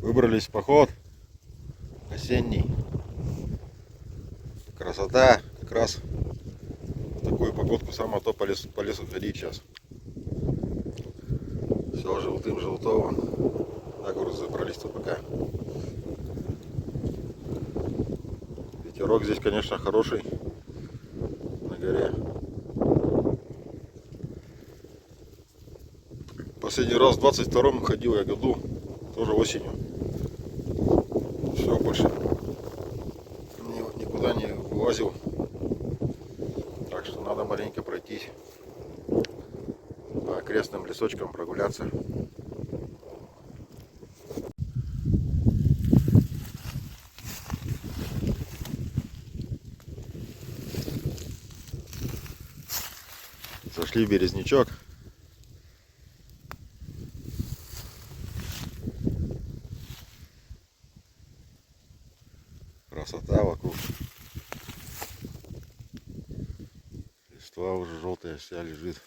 Выбрались в поход осенний. Красота. Как раз в такую погодку самое то по лесу ходить сейчас. Все желтым-желтого. На гору забрались тут пока. Ветерок здесь, конечно, хороший на горе. Последний раз в 22-м ходил я году, тоже осенью. Все, больше никуда не вылазил. Так что надо маленько пройтись по окрестным лесочкам, прогуляться. Зашли в березнячок. Красота вокруг. Листва уже желтая вся лежит.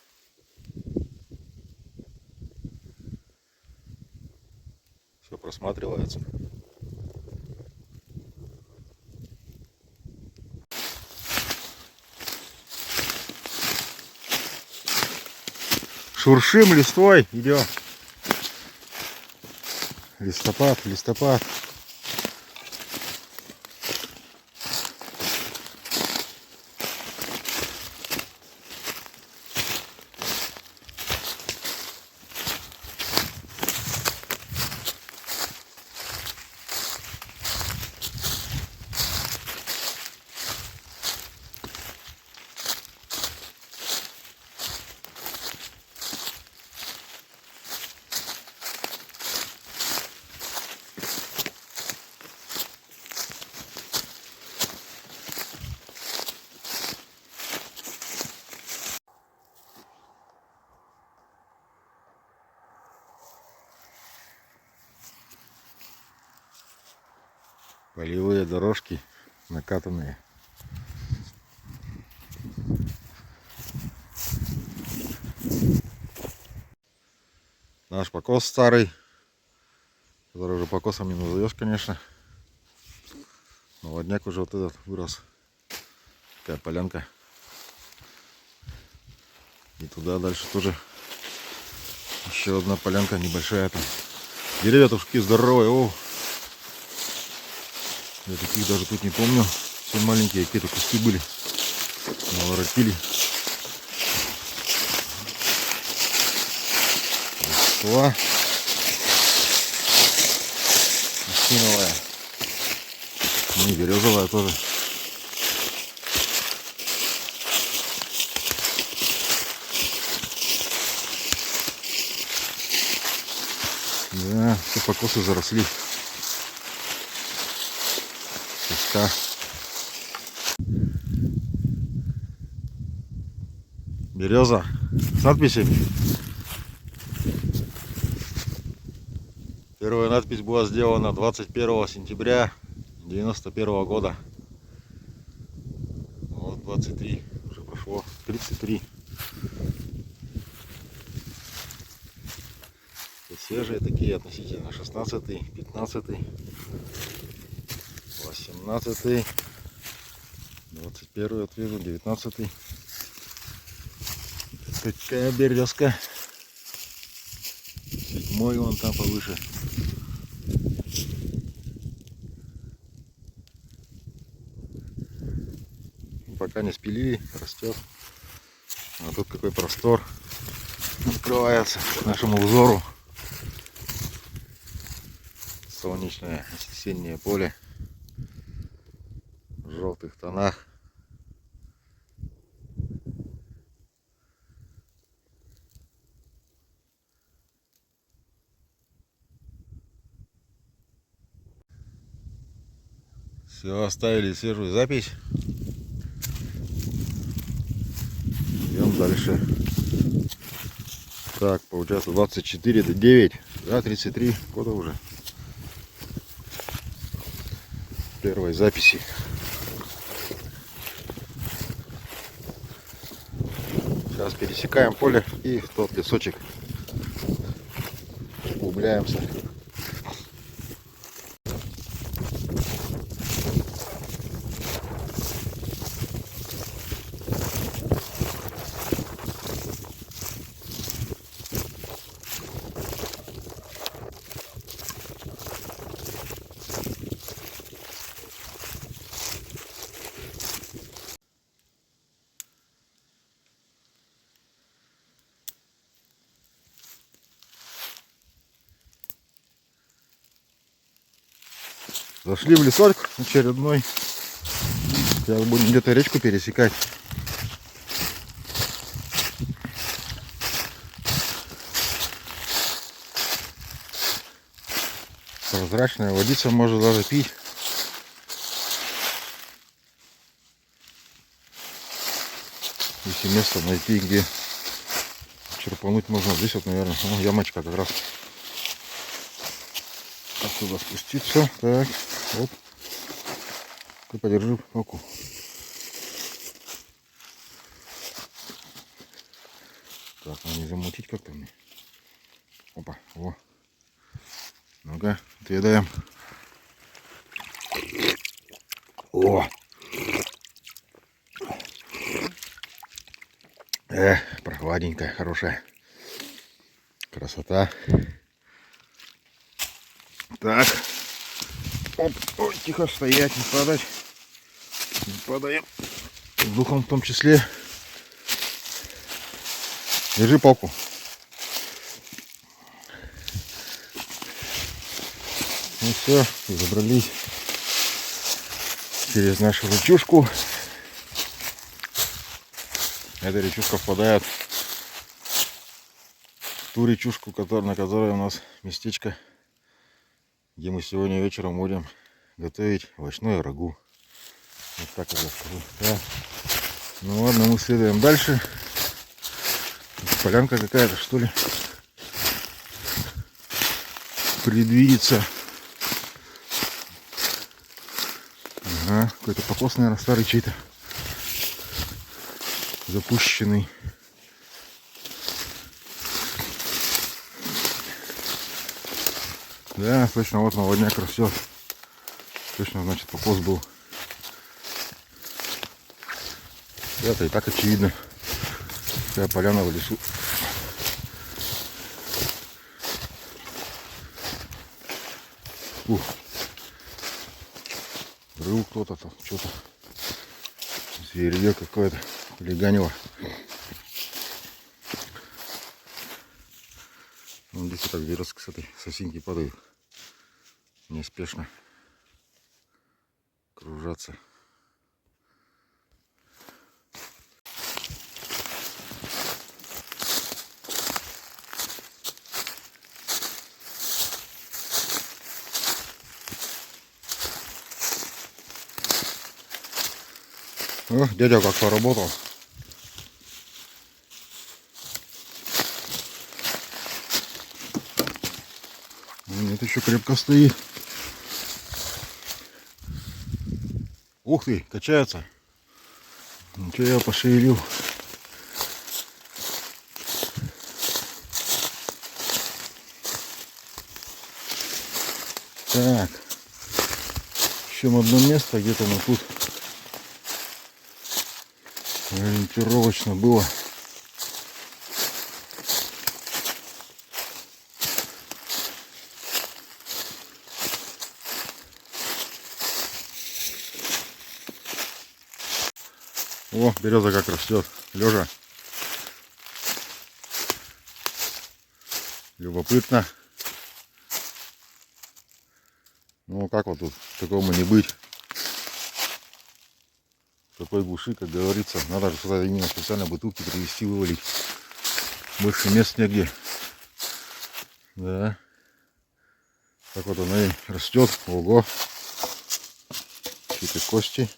Все просматривается. Шуршим листвой, идем. Листопад, листопад. Полевые дорожки накатанные. Наш покос старый, который уже покосом не назовешь, конечно. Молодняк уже вот этот вырос. Такая полянка. И туда дальше тоже еще одна полянка небольшая там. Деревья тут такие здоровые. О! Я таких даже тут не помню. Все маленькие какие-то кусты были. Наворотили. Листва. Осиновая. Ну и березовая тоже. Да, все покосы заросли. Песка. Береза с надписями. Первая надпись была сделана 21 сентября 91 года. Вот 23 уже прошло, 33. Свежие такие относительно 16, 15, 18, 21 вот вижу, 19. Какая березка. 7-й вон там повыше. Пока не спилили, растет. А тут какой простор открывается нашему взору. Солнечное осеннее поле в желтых тонах. Все, оставили свежую запись. Идем дальше. Так, получается 24 до 9, да, 33 года уже. Первой записи. Сейчас пересекаем поле и в тот лесочек углубляемся. Зашли в лесок очередной. Сейчас будем где-то речку пересекать. Прозрачная водица, можно даже пить. Если место найти, где черпануть можно. Здесь вот, наверное, ямочка как раз. Отсюда спуститься. Так, вот. Ты подержи руку. Так, надо не замутить как-то мне. Опа, во. Ну-ка, отъедаем. О! Прохладненькая, хорошая. Красота. Так. Оп, ой, тихо стоять, не падать. Не падаем. Духом в том числе. Держи палку. Ну все, забрались через нашу речушку. Эта речушка впадает в ту речушку, на которой у нас местечко, где мы сегодня вечером будем готовить овощное рагу. Вот так я скажу. Да. Ну ладно, мы следуем дальше. Полянка какая-то, что ли, предвидится. Ага, какой-то покос, наверное, старый чей-то. Запущенный. Да, точно, вот молодняк растет. Точно, значит, покос был. Это и так очевидно. Такая поляна в лесу. Ух. Рыл кто-то там, что-то. Зверье какое-то. Хулиганило. Ну, здесь вот так веревки с этой сосинки падают. Неспешно кружатся. О, дядя как поработал. Нет, еще крепко стоит. Ух ты, качается. Ничего, я пошевелил. Так. Ищем одно место, где-то мы тут ориентировочно было. О, береза как растет, лежа. Любопытно. Ну как вот тут такому не быть. В такой глуши, как говорится, надо же сюда именно специально бутылки привезти, вывалить. Больше мест негде. Да. Так вот она и растет. Ого. Чьи-то кости.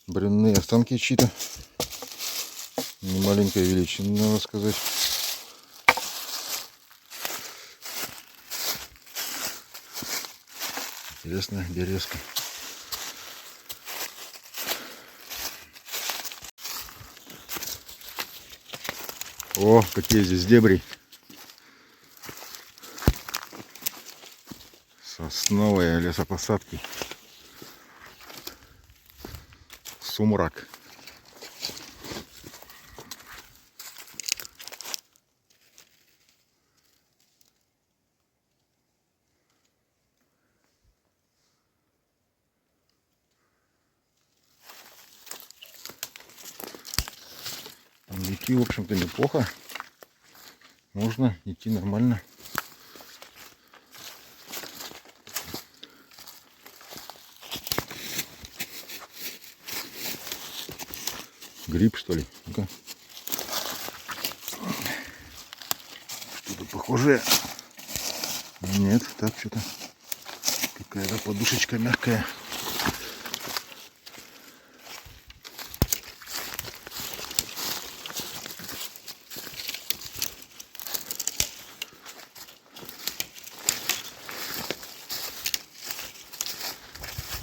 Бренные останки чьи-то. Не маленькой величины, надо сказать. Интересная березка. О, какие здесь дебри. Сосновые лесопосадки. Сумрак. Идти, в общем-то, неплохо. Можно идти нормально. гриб, что ли. Ну-ка. Что-то похожее. Нет, так что-то. Какая-то подушечка мягкая.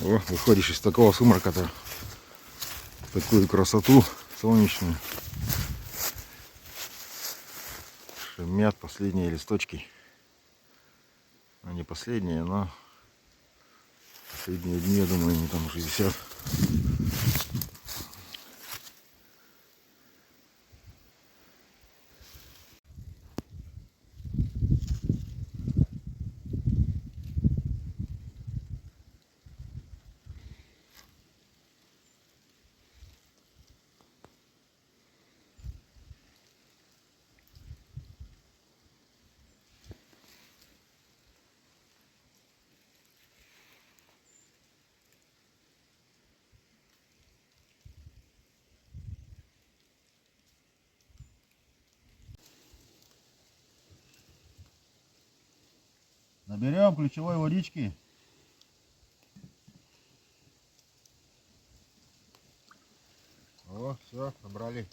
О, выходишь из такого сумрака-то в такую красоту солнечную. Шумят последние листочки. Ну, не последние, но последние дни, я думаю, они там уже висят. Наберем ключевой водички. О, все, набрали.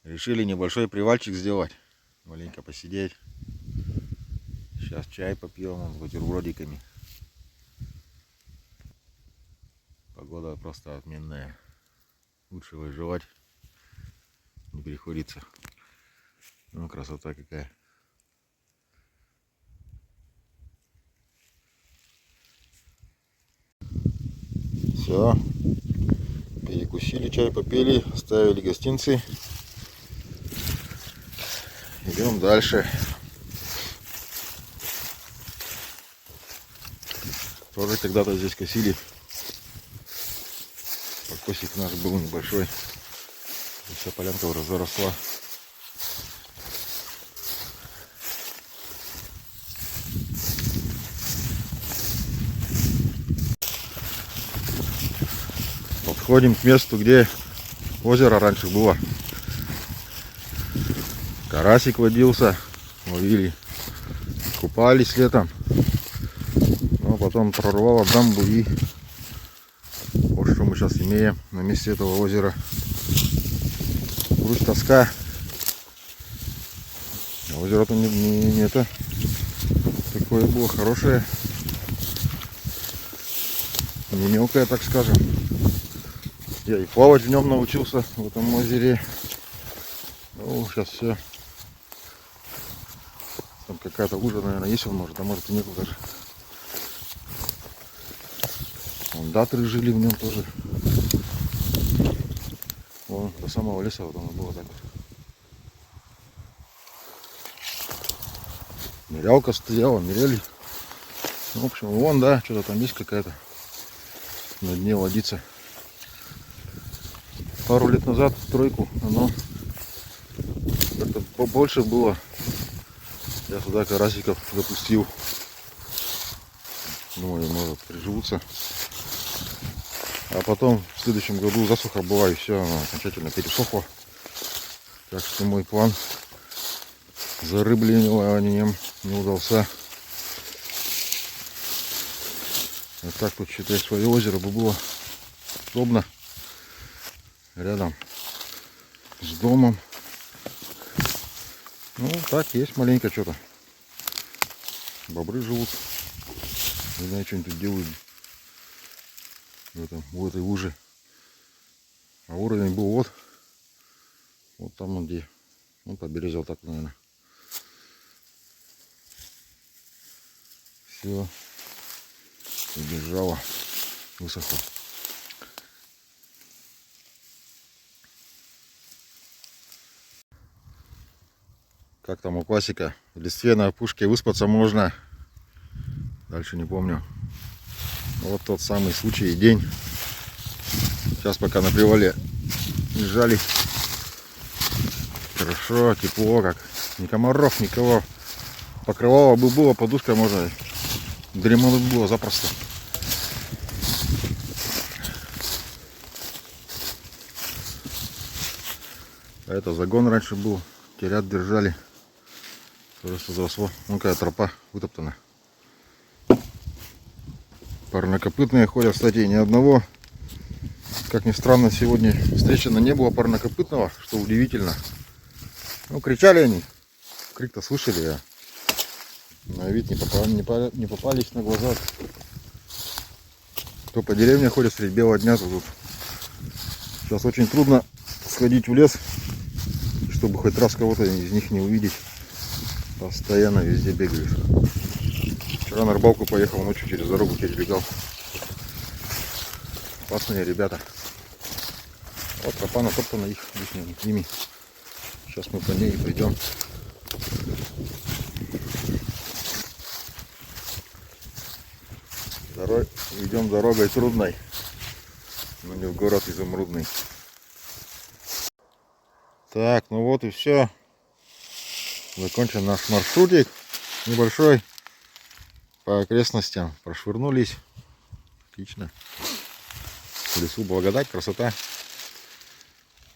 Решили небольшой привальчик сделать. Маленько посидеть. Сейчас чай попьем с бутербродиками. Погода просто отменная. Лучше выживать не приходится. Ну, красота какая. Все. Перекусили, чай попили, ставили гостинцы. Идем дальше. Тоже когда-то здесь косили. Покосик наш был небольшой. Вся полянка уже заросла. Подходим к месту, где озеро раньше было. Карасик водился, ловили, купались летом. Но потом прорвало дамбу, и вот что мы сейчас имеем на месте этого озера. Грусть, тоска. Озеро-то не это такое было хорошее, не мелкое, так скажем. Я и плавать в нем научился, в этом озере. Ну, сейчас все. Там какая-то лужа, наверное, есть, он может, а может и нету даже. Вон датры жили в нем тоже. Вон до самого леса вот оно было так вот. Нырялка стояла, ныряли. Ну, в общем, вон, да, что-то там есть какая-то на дне водица. Пару лет назад в тройку оно как-то побольше было. Я сюда карасиков запустил. Думаю, может, приживутся. А потом в следующем году засуха была, и все, оно окончательно пересохло. Так что мой план зарыблением не удался. Вот так вот, считай, свое озеро бы было удобно. Рядом с домом. Ну, так, есть маленько что-то. Бобры живут. Не знаю, что они тут делают в этой луже. А уровень был вот там, где, ну, поберезал так, наверное. Все, убежало, высохло. Как там у классика? В листве на опушке выспаться можно. Дальше не помню. Вот тот самый случай и день. Сейчас пока на привале лежали. Хорошо, тепло, как. Ни комаров, никого. Покрывало бы было, подушка можно. Дремануть было запросто. это загон раньше был. Телят держали. Просто заросло. Ну какая тропа вытоптана. Парнокопытные ходят, кстати, ни одного. Как ни странно, сегодня встречено не было парнокопытного, что удивительно. Ну, кричали они. Крик-то слышали, а на вид не попались на глаза. Кто по деревне ходит средь белого дня, то тут сейчас очень трудно сходить в лес, чтобы хоть раз кого-то из них не увидеть. Постоянно везде бегают. Вчера на рыбалку поехал, ночью через дорогу перебегал. Опасные ребята. Вот тропа натоптана ими. Сейчас мы по ней и пойдем. Идем дорогой трудной, но не в город изумрудный. Так, ну вот и все. Закончен наш маршрутик небольшой по окрестностям. Прошвырнулись. Отлично. В лесу благодать, красота.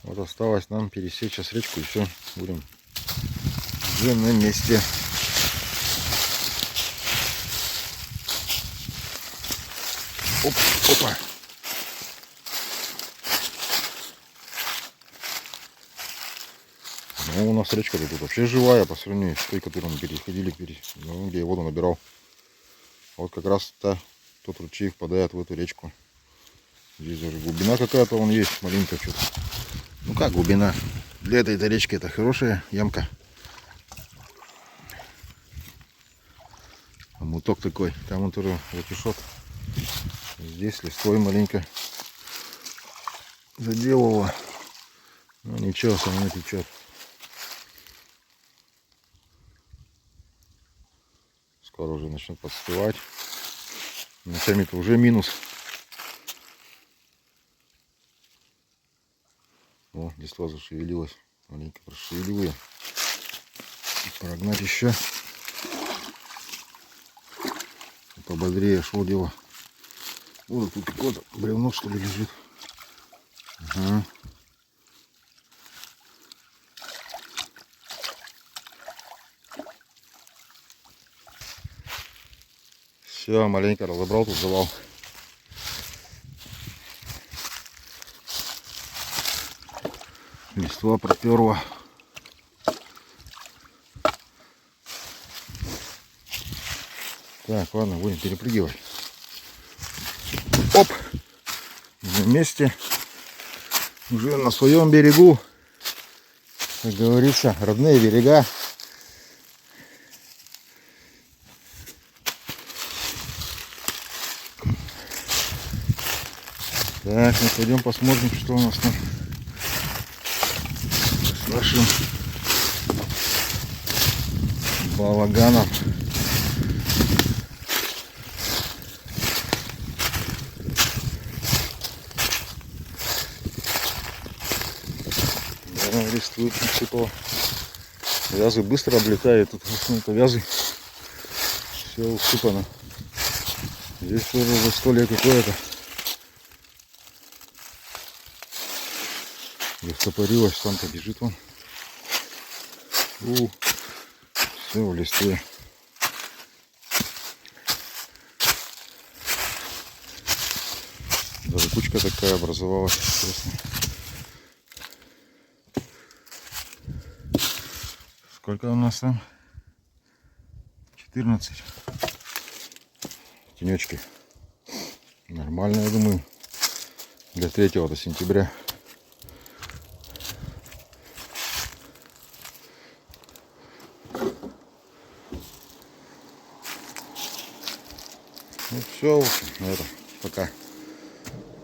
Вот осталось нам пересечь сейчас речку и все. Будем уже на месте. Оп, опа. Ну, у нас речка-то тут вообще живая по сравнению с той, которую мы переходили, ну, где я воду набирал. Вот как раз тот ручей впадает в эту речку. Здесь даже глубина какая-то вон есть, маленькая что-то. Ну как глубина? Для этой речки это хорошая ямка. А муток такой, там он тоже затишок. Здесь листвой маленько заделывало. Ну ничего, со мной течет. Скоро уже начнет подстывать. Ночами-то уже минус. О, листва зашевелилась. Маленько прошевелил ее. Прогнать еще. Пободрее шло дело. Вот тут какое-то бревно что ли лежит. Ага. Все, маленько разобрал тут завал. Листва проперла. Так, ладно, будем перепрыгивать. Оп! На месте. Уже на своем берегу. Как говорится, родные берега. Так, мы пойдем посмотрим, что у нас там с нашим балаганом. Да, листвы насыпало. Вязы быстро облетают. Тут это вязы. Все усыпано. Здесь тоже застолье какое-то. Застопорилась, там-то бежит он. Все в листве. Даже кучка такая образовалась. Интересно. Сколько у нас там? 14. Тенечки. Нормально, я думаю. Для 3 сентября. Ну все, на этом пока.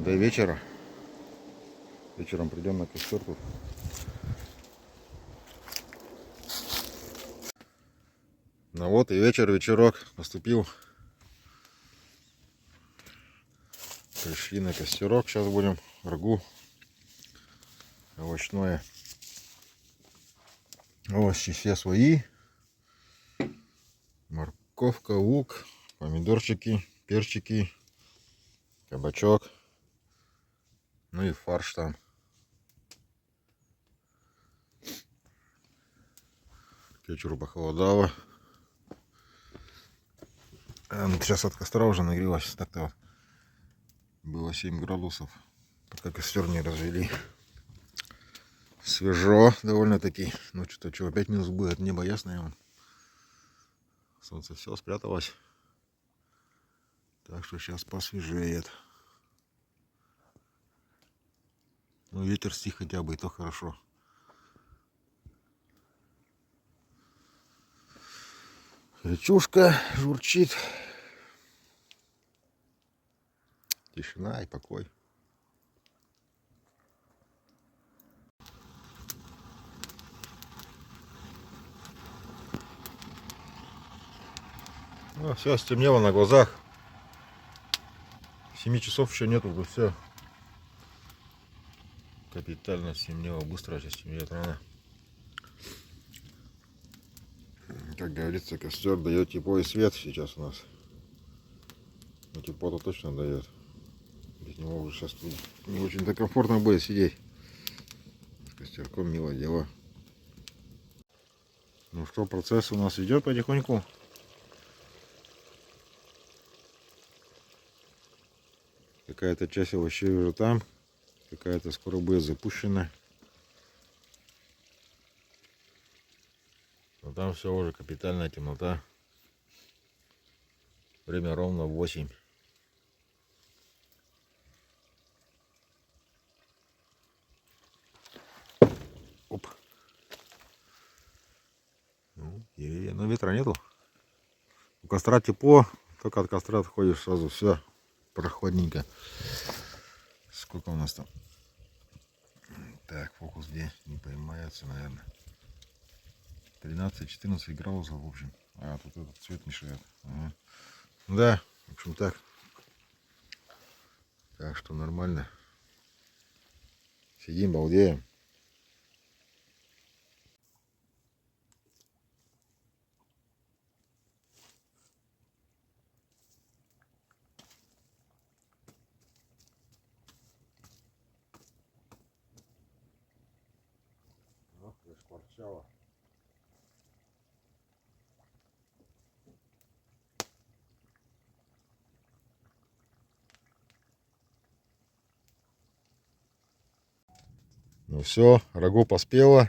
До вечера. Вечером придем на костер тут. Ну вот и вечерок наступил. Пришли на костерок. Сейчас будем рагу овощное. Овощи все свои. Морковка, лук, помидорчики, перчики, кабачок. Ну и фарш там. К вечеру похолодало. Сейчас от костра уже нагрелась. Так-то вот было 7 градусов, пока костер не развели. Свежо довольно-таки. Ну что, опять минус будет. Небо ясное. Солнце все спряталось. Так что сейчас посвежеет. Ну, ветер стих хотя бы, и то хорошо. Речушка журчит. Тишина и покой. Ну, все стемнело на глазах. 7 часов еще нету, уже все. Капитально стемнело, быстро сейчас темнеет рано. Как говорится, костер дает тепло и свет сейчас у нас. Но тепло-то точно дает. Без него уже сейчас не очень-то комфортно будет сидеть. С костерком милое дело. Ну что, процесс у нас идет потихоньку. Какая-то часть овощей уже там. Какая-то скоро будет запущена. Но там все уже капитальная темнота. Время ровно 8. Оп. Ну, деревья. Но ветра нету. У костра тепло. Только от костра отходишь сразу все прохладненько. Сколько у нас там? Так, фокус где? Не поймается, наверное. 13-14 градусов, в общем. А, тут этот цвет мешает. Ага. Да, в общем так. Так что нормально. Сидим, балдеем. Зашкварчало. Ну все, рагу поспело.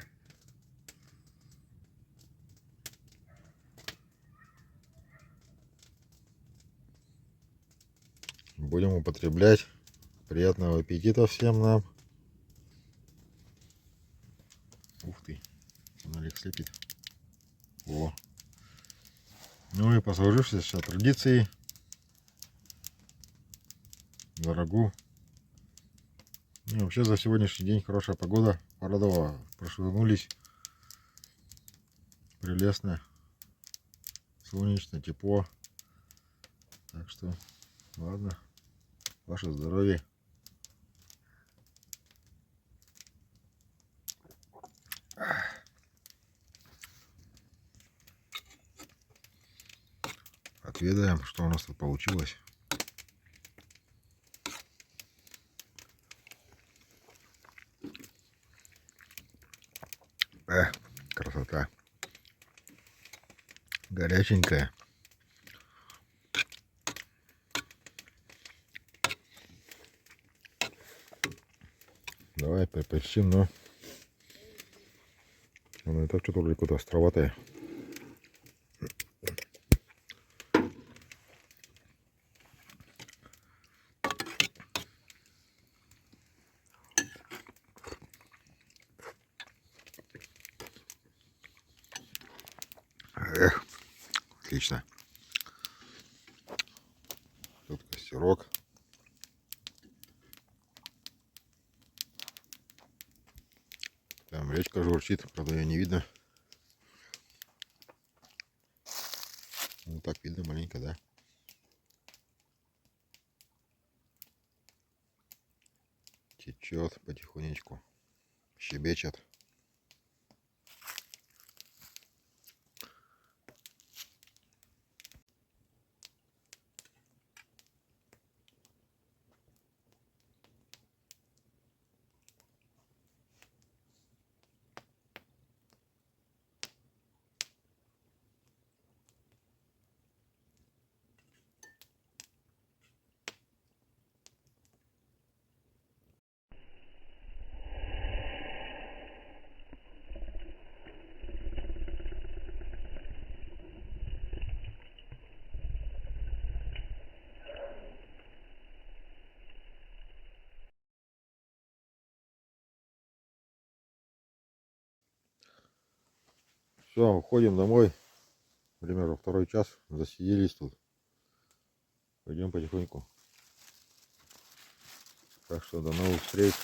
Будем употреблять. Приятного аппетита всем нам. Ух ты, Олег слепит. О. Ну и по сложившейся традиции на рагу. И вообще за сегодняшний день хорошая погода. Порадовала. Прошвырнулись. Прелестно. Солнечно, тепло. Так что, ладно. Ваше здоровье. Отведаем, что у нас тут получилось. Красота. Горяченькая. Давай поперчим, но оно и так что-то какое-то островатое. Эх, отлично. Тут костерок. Там речка журчит, правда ее не видно. Ну так видно маленько, да. Течет потихонечку. Щебечет. Все, уходим домой. Примерно 2 час. Засиделись тут. Пойдем потихоньку. Так что до новых встреч.